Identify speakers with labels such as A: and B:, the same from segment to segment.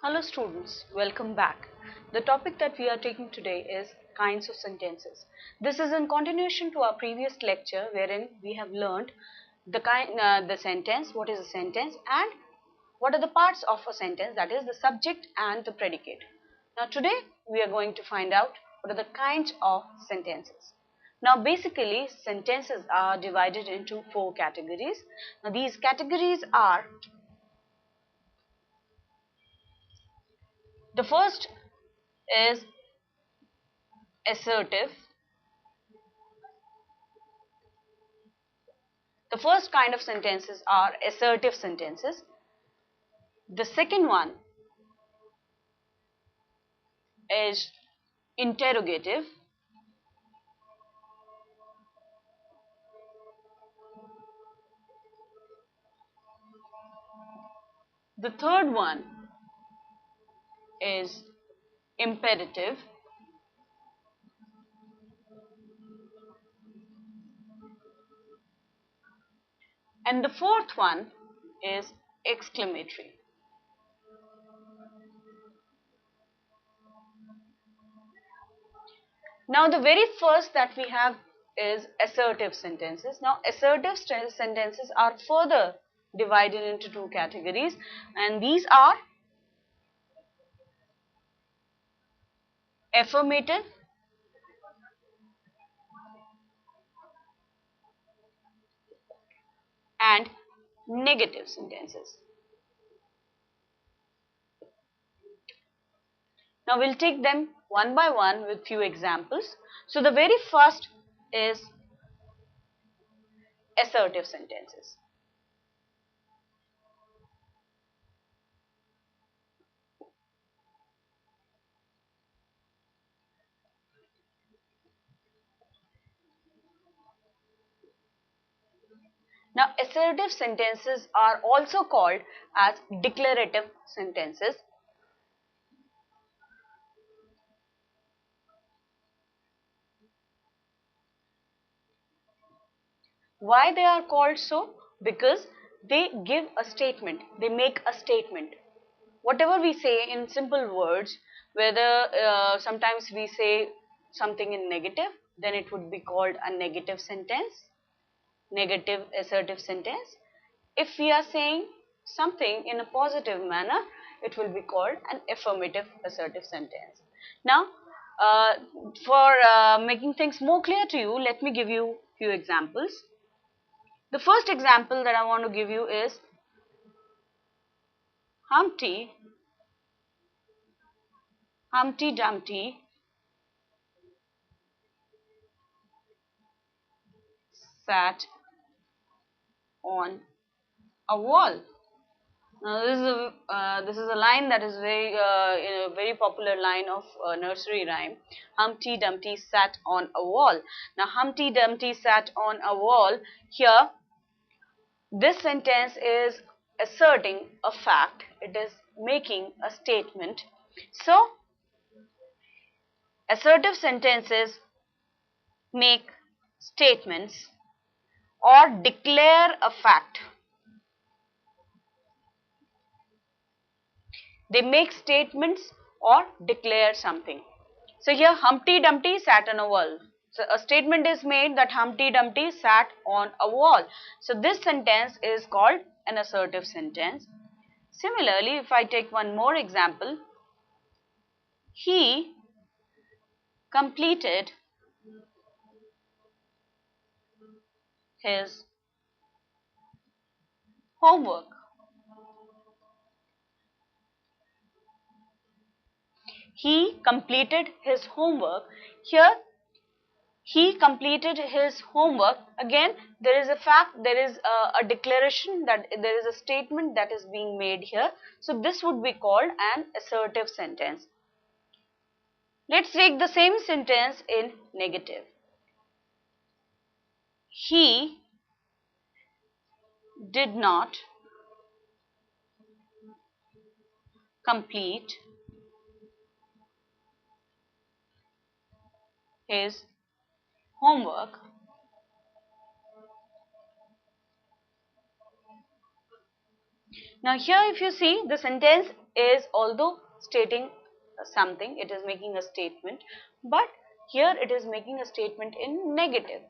A: Hello students, welcome back. The topic that we are taking today is kinds of sentences. This is in continuation to our previous lecture wherein we have learned the sentence, what is a sentence, and what are the parts of a sentence, that is the subject and the predicate. Now today we are going to find out what are the kinds of sentences. Now basically sentences are divided into four categories. Now these categories are: the first is assertive. The first kind of sentences are assertive sentences. The second one is interrogative. The third one is imperative. And the fourth one is exclamatory. Now the very first that we have is assertive sentences. Now assertive sentences are further divided into two categories, and these are affirmative and negative sentences. Now we'll take them one by one with few examples. So the very first is assertive sentences. Now assertive sentences are also called as declarative sentences. Why they are called so? Because they give a statement, they make a statement. Whatever we say in simple words, whether sometimes we say something in negative, then it would be called a negative sentence, negative assertive sentence. If we are saying something in a positive manner, it will be called an affirmative assertive sentence. Now, for making things more clear to you, let me give you few examples. The first example that I want to give you is Humpty Dumpty sat on a wall. Now this is a line that is very popular line of nursery rhyme. Humpty Dumpty sat on a wall. Now Humpty Dumpty sat on a wall. Here this sentence is asserting a fact. It is making a statement. So assertive sentences make statements or declare a fact. They make statements or declare something. So here Humpty Dumpty sat on a wall. So a statement is made that Humpty Dumpty sat on a wall. So this sentence is called an assertive sentence. Similarly, if I take one more example, he completed his homework. He completed his homework. Here he completed his homework. Again, there is a fact, there is a declaration, that there is a statement that is being made here. So this would be called an assertive sentence. Let's take the same sentence in negative. He did not complete his homework. Now here if you see, the sentence is, although stating something, it is making a statement, but here it is making a statement in negative.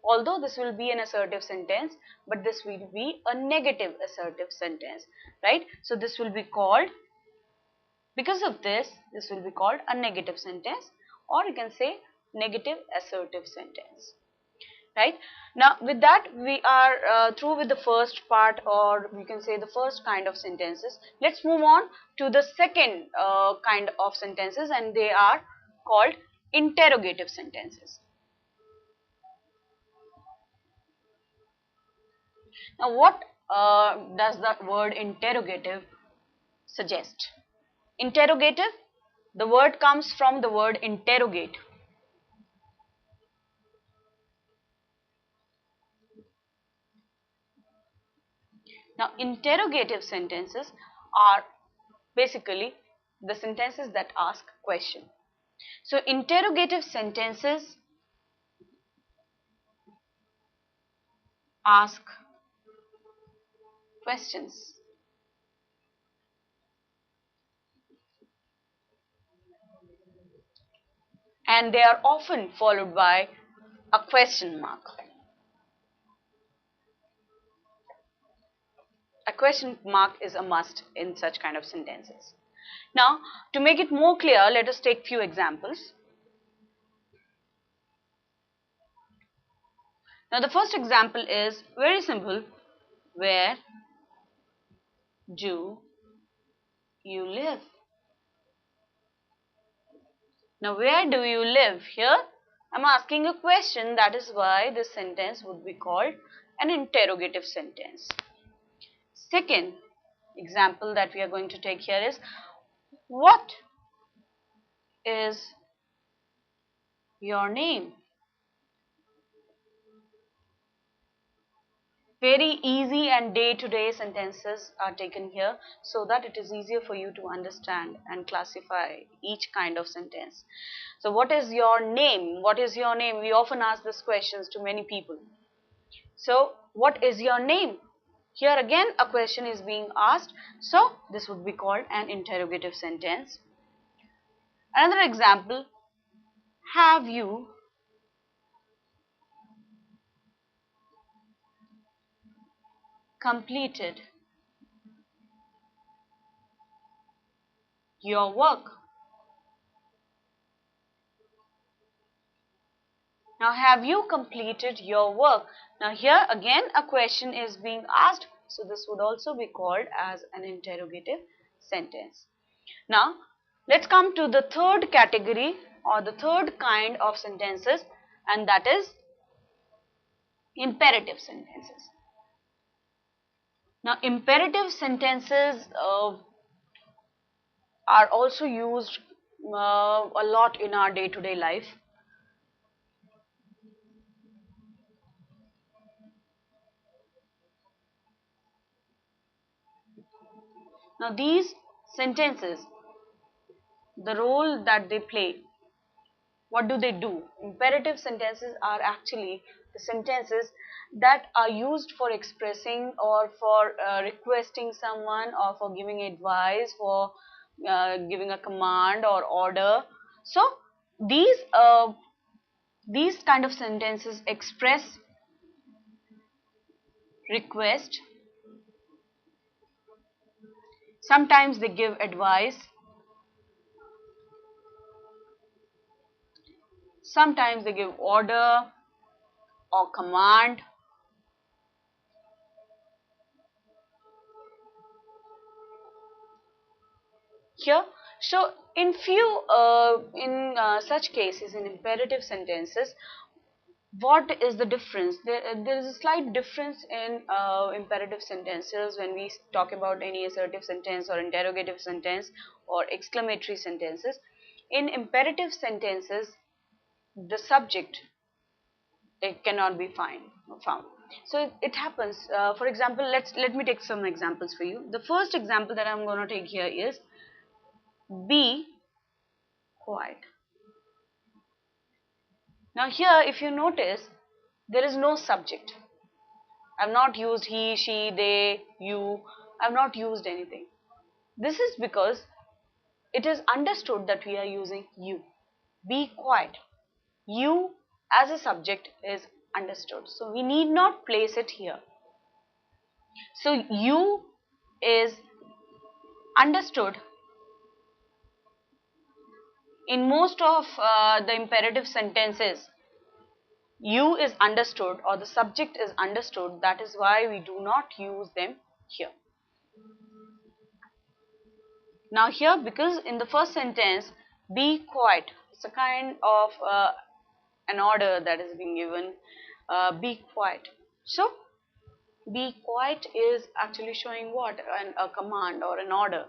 A: Although this will be an assertive sentence, but this will be a negative assertive sentence, right? So this will be called, because of this will be called a negative sentence, or you can say negative assertive sentence. Right? Now with that we are through with the first part, or we can say the first kind of sentences. Let's move on to the second kind of sentences, and they are called interrogative sentences. Now what does the word interrogative suggest? Interrogative, the word comes from the word interrogate. Now interrogative sentences are basically the sentences that ask question. So interrogative sentences ask questions, and they are often followed by a question mark. A question mark is a must in such kind of sentences. Now, to make it more clear, let us take few examples. Now, the first example is very simple. Where do you live? Now, where do you live? Here, I'm asking a question. That is why this sentence would be called an interrogative sentence. Second example that we are going to take here is, what is your name? Very easy and day-to-day sentences are taken here so that it is easier for you to understand and classify each kind of sentence. So what is your name? What is your name? We often ask these questions to many people. So what is your name? Here again a question is being asked, so this would be called an interrogative sentence. Another example, have you completed your work? Now, have you completed your work? Now, here again a question is being asked, so this would also be called as an interrogative sentence. Now, let's come to the third category or the third kind of sentences, and that is imperative sentences. Now, imperative sentences are also used a lot in our day-to-day life. Now, these sentences, the role that they play, what do they do? Imperative sentences are actually the sentences that are used for expressing or for requesting someone, or for giving advice, for giving a command or order. So these kind of sentences express request. Sometimes they give advice. Sometimes they give order or command. Here, so in such cases, in imperative sentences, what is the difference? There is a slight difference in imperative sentences when we talk about any assertive sentence or interrogative sentence or exclamatory sentences. In imperative sentences, the subject, it cannot be found. So it happens. For example, let me take some examples for you. The first example that I'm going to take here is, be quiet. Now here, if you notice, there is no subject. I've not used he, she, they, you. I've not used anything. This is because it is understood that we are using you. Be quiet. You as a subject is understood. So we need not place it here. So you is understood in most of the imperative sentences. You is understood or the subject is understood. That is why we do not use them here. Now here, because in the first sentence, be quiet, it's a kind of an order that is being given, be quiet. So be quiet is actually showing what? A command or an order.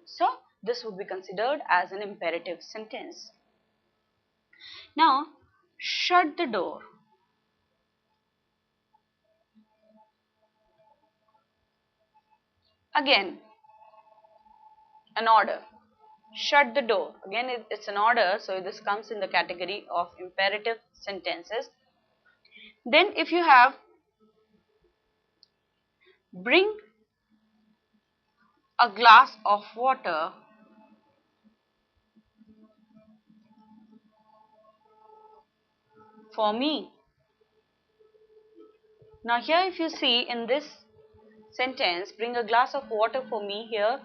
A: So this would be considered as an imperative sentence. Now shut the door. Again, an order. Shut the door. Again, it's an order, so this comes in the category of imperative sentences. Then if you have bring a glass of water for me. Now here if you see in this sentence, bring a glass of water for me, here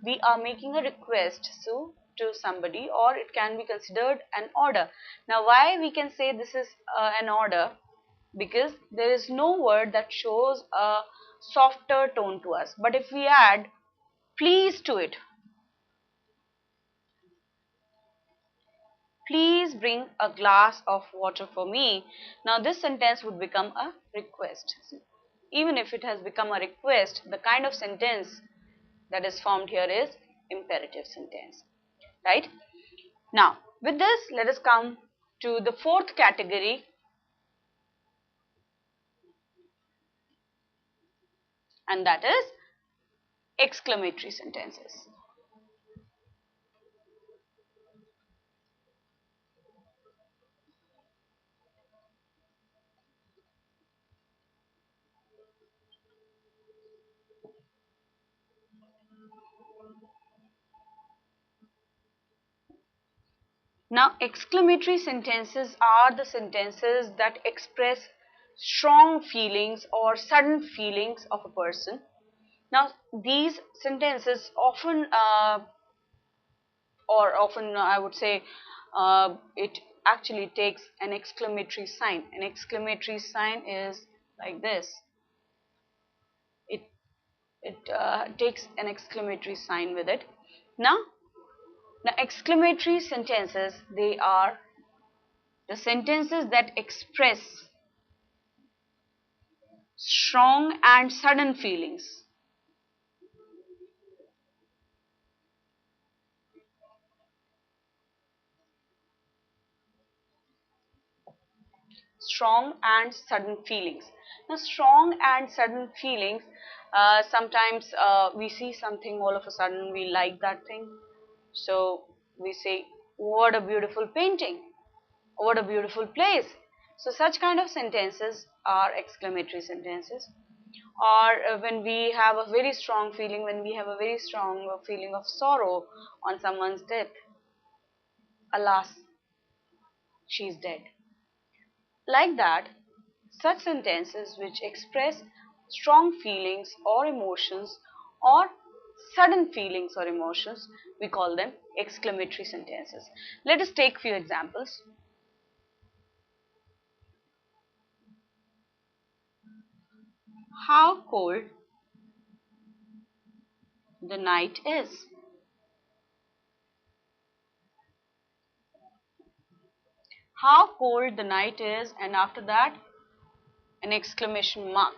A: we are making a request to somebody, or it can be considered an order. Now why we can say this is an order? Because there is no word that shows a softer tone to us. But if we add please to it, please bring a glass of water for me. Now this sentence would become a request. Even if it has become a request, the kind of sentence that is formed here is imperative sentence, right? Now with this, let us come to the fourth category, and that is exclamatory sentences. Now exclamatory sentences are the sentences that express strong feelings or sudden feelings of a person. Now these sentences often I would say it actually takes an exclamatory sign. An exclamatory sign is like this. It takes an exclamatory sign with it. Now exclamatory sentences, they are the sentences that express strong and sudden feelings. Strong and sudden feelings. Now strong and sudden feelings, sometimes we see something, all of a sudden we like that thing, so we say what a beautiful painting, what a beautiful place. So such kind of sentences are exclamatory sentences. Or when we have a very strong feeling, when we have a very strong feeling of sorrow on someone's death, alas, she's dead. Like that, such sentences which express strong feelings or emotions or sudden feelings or emotions, we call them exclamatory sentences. Let us take few examples. How cold the night is. How cold the night is, and after that an exclamation mark.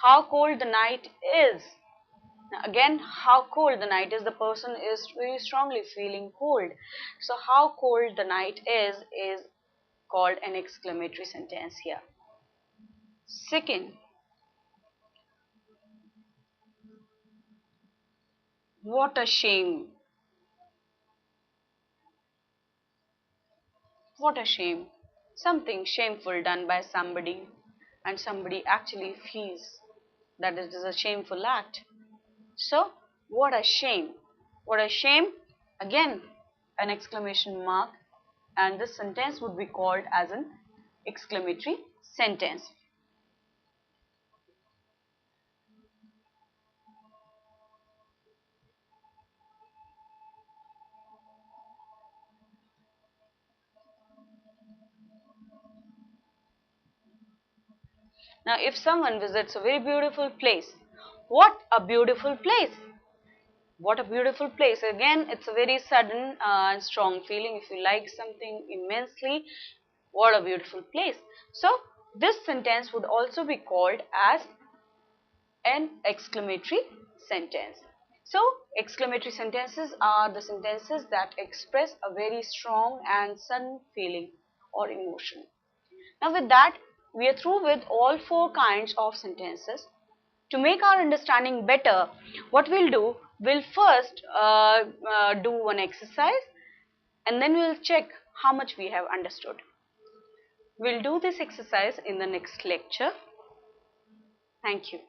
A: How cold the night is. Now again, how cold the night is, the person is very strongly feeling cold. So how cold the night is called an exclamatory sentence here. Second, what a shame. What a shame. Something shameful done by somebody, and somebody actually feels that it is a shameful act. So What a shame. What a shame. Again, an exclamation mark, and this sentence would be called as an exclamatory sentence. Now, if someone visits a very beautiful place, what a beautiful place! What a beautiful place. Again, it's a very sudden and strong feeling. If you like something immensely, what a beautiful place. So, this sentence would also be called as an exclamatory sentence. So, exclamatory sentences are the sentences that express a very strong and sudden feeling or emotion. Now, with that, we are through with all four kinds of sentences. To make our understanding better, what we'll do, we'll first do one exercise, and then we'll check how much we have understood. We'll do this exercise in the next lecture. Thank you.